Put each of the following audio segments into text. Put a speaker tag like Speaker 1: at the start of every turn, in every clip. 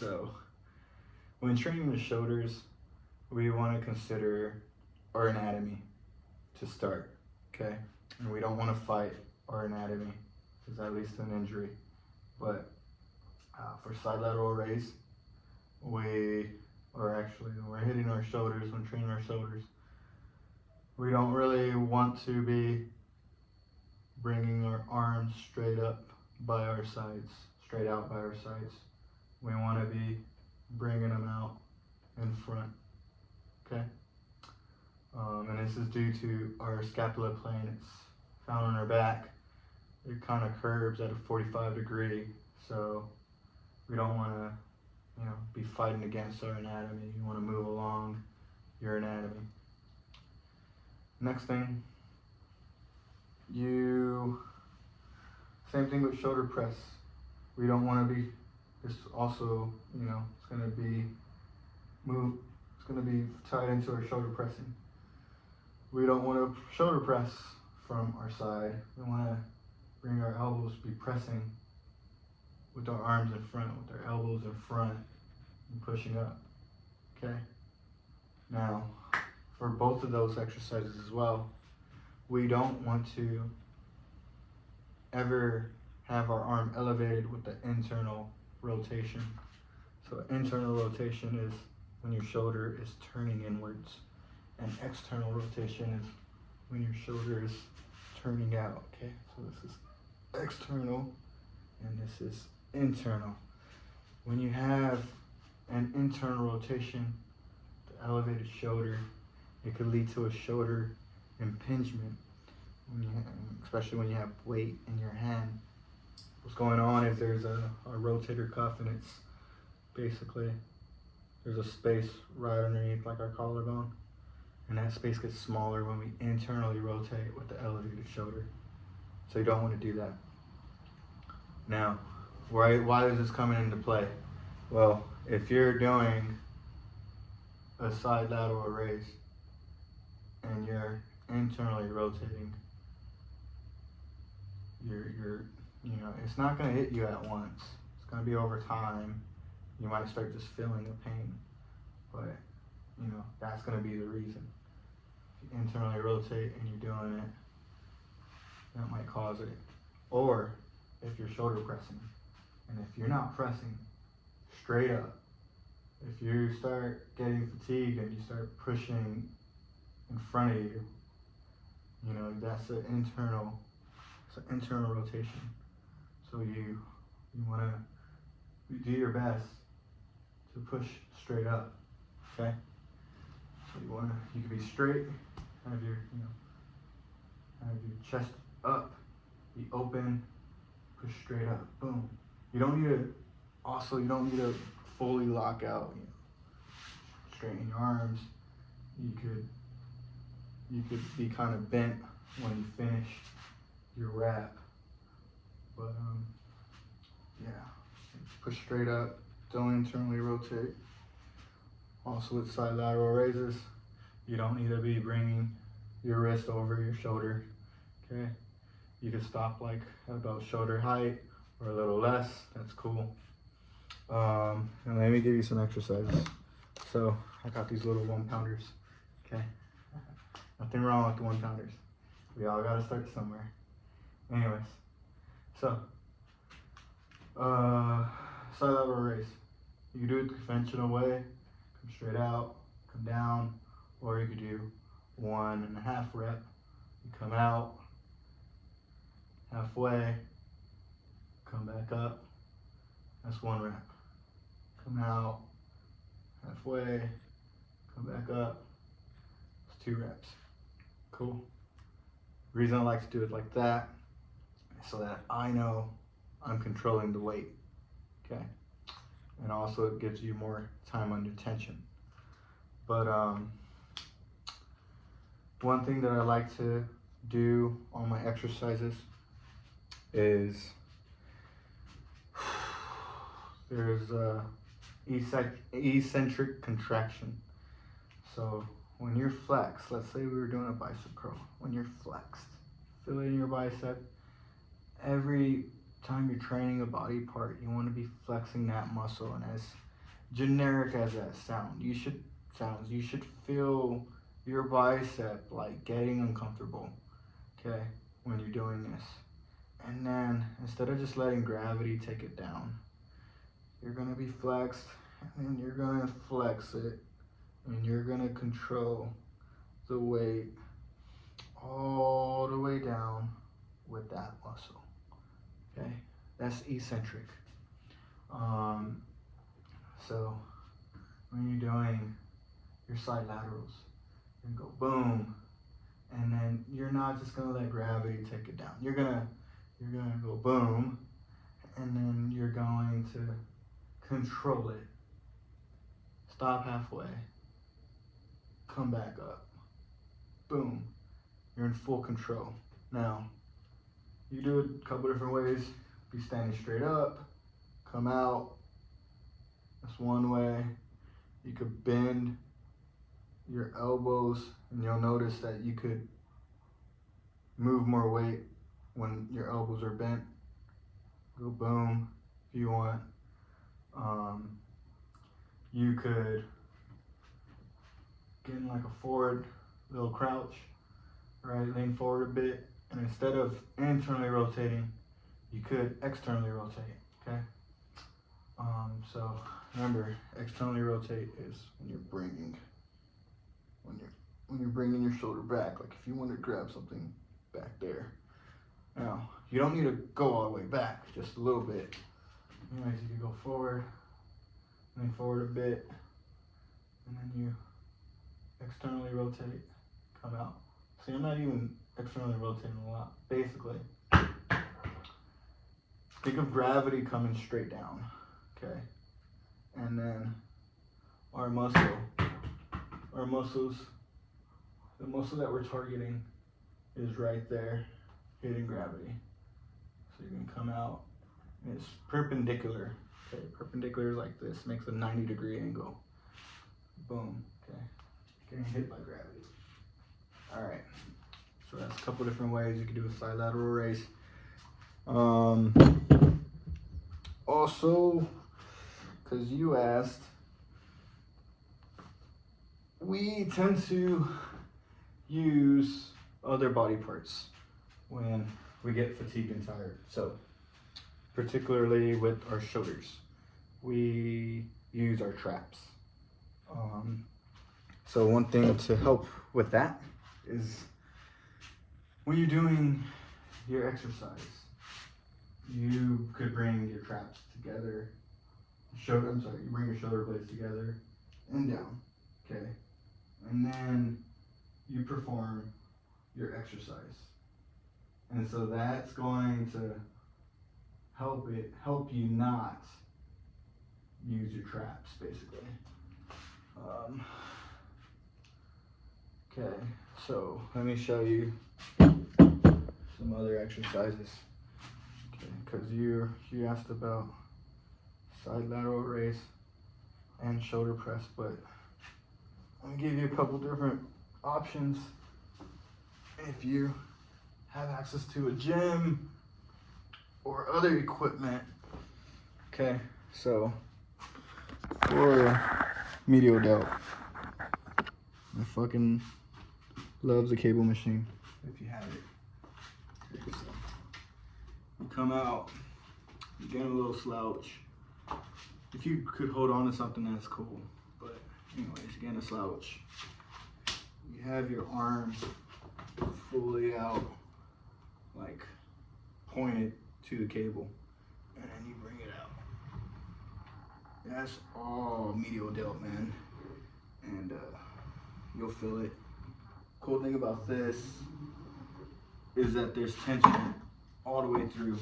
Speaker 1: So when training the shoulders, we want to consider our anatomy to start, okay? And we don't want to fight our anatomy, because that leads to an injury. But for side lateral raise, when we're hitting our shoulders, when training our shoulders, we don't really want to be bringing our arms straight up by our sides, straight out by our sides. We want to be bringing them out in front, okay? And this is due to our scapula plane. It's found on our back. It kind of curves at a 45 degree, so we don't want to, be fighting against our anatomy. You want to move along your anatomy. Next thing, same thing with shoulder press. We don't want to be, this also, it's going to be tied into our shoulder pressing. We don't want to shoulder press from our side. We want to bring our elbows, be pressing with our arms in front, with our elbows in front and pushing up, okay? Now, for both of those exercises as well, we don't want to ever have our arm elevated with the internal rotation. So internal rotation is when your shoulder is turning inwards, and external rotation is when your shoulder is turning out, okay? So this is external and this is internal. When you have an internal rotation, the elevated shoulder, it could lead to a shoulder impingement, especially when you have weight in your hand. What's going on is there's a rotator cuff, and it's basically, there's a space right underneath like our collarbone, and that space gets smaller when we internally rotate with the elevated shoulder. So you don't want to do that. Now, why is this coming into play? Well, if you're doing a side lateral raise and you're internally rotating, it's not going to hit you at once. It's going to be over time. You might start just feeling the pain, but that's going to be the reason. If you internally rotate and you're doing it, that might cause it. Or if you're shoulder pressing, and if you're not pressing straight up, if you start getting fatigued and you start pushing in front of you, that's an internal rotation. So you want to do your best to push straight up, okay? So you can be straight, have your chest up, be open, push straight up, boom. You don't need to fully lock out, straighten your arms. You could be kind of bent when you finish your wrap, but push straight up, don't internally rotate. Also with side lateral raises, you don't need to be bringing your wrist over your shoulder, okay? You can stop like at about shoulder height or a little less, that's cool. And let me give you some exercises. So I got these little 1-pounders, okay? Nothing wrong with the 1-pounders. We all gotta start somewhere. Anyways, so side lateral raise. You can do it the conventional way, come straight out, come down, or you could do 1.5 rep. You come out, halfway, come back up. That's 1 rep. Come out, halfway, come back up. It's 2 reps. Cool. The reason I like to do it like that is so that I know I'm controlling the weight, okay? And also it gives you more time under tension. But one thing that I like to do on my exercises is there's eccentric contraction. So when you're flexed, let's say we were doing a bicep curl. When you're flexed, feel it in your bicep. Every time you're training a body part, you want to be flexing that muscle. And generic as that you should feel your bicep like getting uncomfortable, okay, when you're doing this. And then instead of just letting gravity take it down, you're gonna be flexed, and then you're gonna flex it, and you're gonna control the weight all the way down with that muscle. Okay, that's eccentric. So when you're doing your side laterals, you're gonna go boom, and then you're not just gonna let gravity take it down. You're gonna go boom, and then you're going to control it. Stop halfway, come back up, boom. You're in full control. Now, you do it a couple different ways. Be standing straight up, come out. That's one way. You could bend your elbows, and you'll notice that you could move more weight when your elbows are bent. Go boom if you want. You could get in like a forward little crouch, right? Lean forward a bit, and instead of internally rotating, you could externally rotate, okay? So remember, externally rotate is when you're bringing your shoulder back, like if you want to grab something back there. Now, you don't need to go all the way back, just a little bit. Anyways, you can go forward, lean forward a bit, and then you externally rotate, come out. So you're not even externally rotating a lot. Basically, think of gravity coming straight down, okay? And then our muscles, the muscle that we're targeting is right there, hitting gravity. So you can come out, and it's perpendicular. Okay, perpendicular is like this, makes a 90-degree angle. Boom, okay, getting hit by gravity. All right, so that's a couple different ways you can do a side lateral raise. Also, because you asked, we tend to use other body parts when we get fatigued and tired. So, particularly with our shoulders, we use our traps. So one thing to help with that is when you're doing your exercise, you could bring your traps together. You bring your shoulder blades together and down, okay? And then you perform your exercise. And so that's going to help you not use your traps, basically. Okay, so let me show you some other exercises. Okay, because you asked about side lateral raise and shoulder press, but I'm gonna give you a couple different options if you have access to a gym or other equipment. Okay, so for medial delt, I fucking love the cable machine if you have it. Okay, so you come out, you get a little slouch. If you could hold on to something, that's cool. But anyways, you get a slouch. You have your arm fully out, like pointed to the cable, and then you bring it out. That's all medial delt, man. And you'll feel it. Cool thing about this is that there's tension all the way through.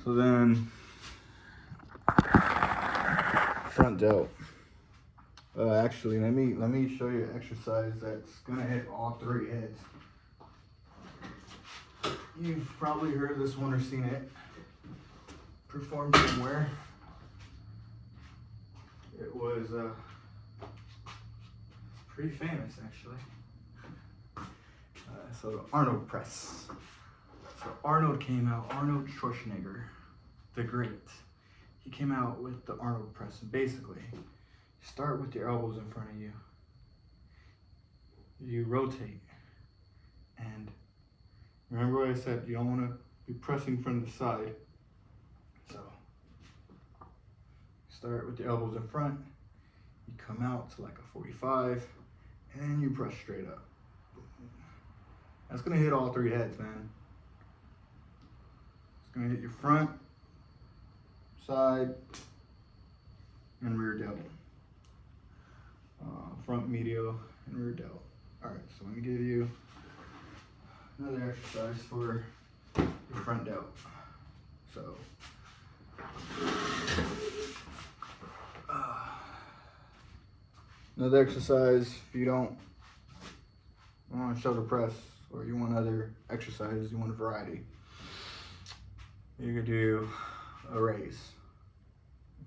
Speaker 1: So then, front delt. Actually, let me show you an exercise that's gonna hit all three heads. You've probably heard of this one or seen it performed somewhere. It was pretty famous, actually. So the Arnold press. So Arnold came out, Arnold Schwarzenegger, the great. he came out with the Arnold press. And basically, you start with your elbows in front of you. You rotate. And remember what I said, you don't want to be pressing from the side. So, start with your elbows in front. You come out to like a 45. And then you press straight up. That's going to hit all three heads, man. It's going to hit your front, side, and rear delt. Front, medial, and rear delt. Alright, so let me give you another exercise for your front delt. So, another exercise, if you don't want shoulder press or you want other exercises, you want a variety, you could do a raise.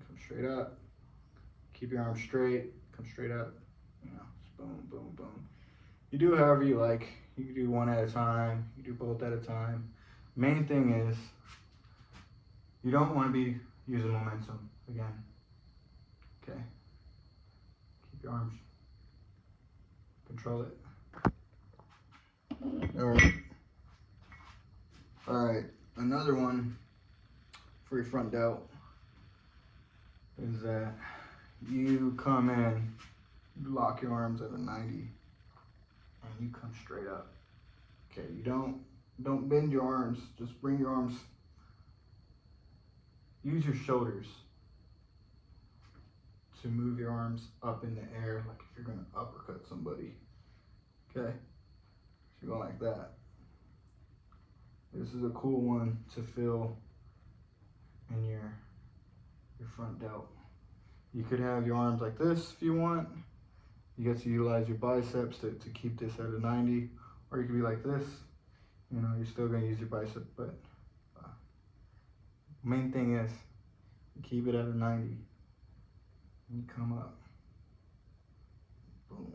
Speaker 1: Come straight up, keep your arms straight, come straight up, you know, just boom, boom, boom. You do however you like. You can do one at a time, you can do both at a time. Main thing is, you don't want to be using momentum again, okay? Keep your arms, control it. All right, another one for your front delt is that you come in, you lock your arms at a 90, and you come straight up. Okay, you don't bend your arms, just bring your arms, use your shoulders to move your arms up in the air, like if you're gonna uppercut somebody, okay? So you're going like that. This is a cool one to feel in your front delt. You could have your arms like this if you want. You get to utilize your biceps to keep this at a 90, or you could be like this. You know, you're still gonna use your bicep, but main thing is you keep it at a 90. And you come up. Boom.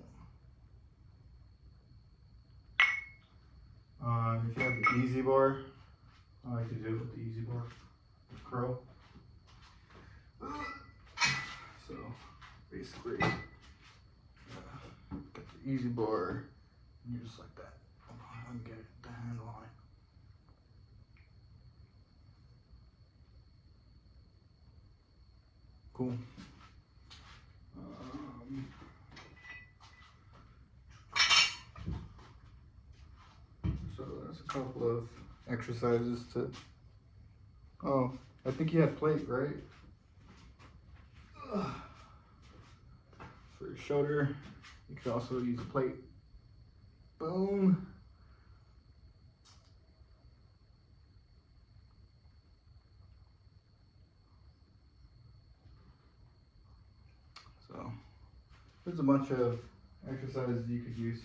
Speaker 1: If you have the easy bar, I like to do it with the easy bar, the curl. So basically, get the easy bar, and you're just like that. Hold on, let me get the handle on it. Cool. So that's a couple of exercises to. Oh, I think you had plate, right? For your shoulder, you could also use a plate. Boom. So there's a bunch of exercises you could use.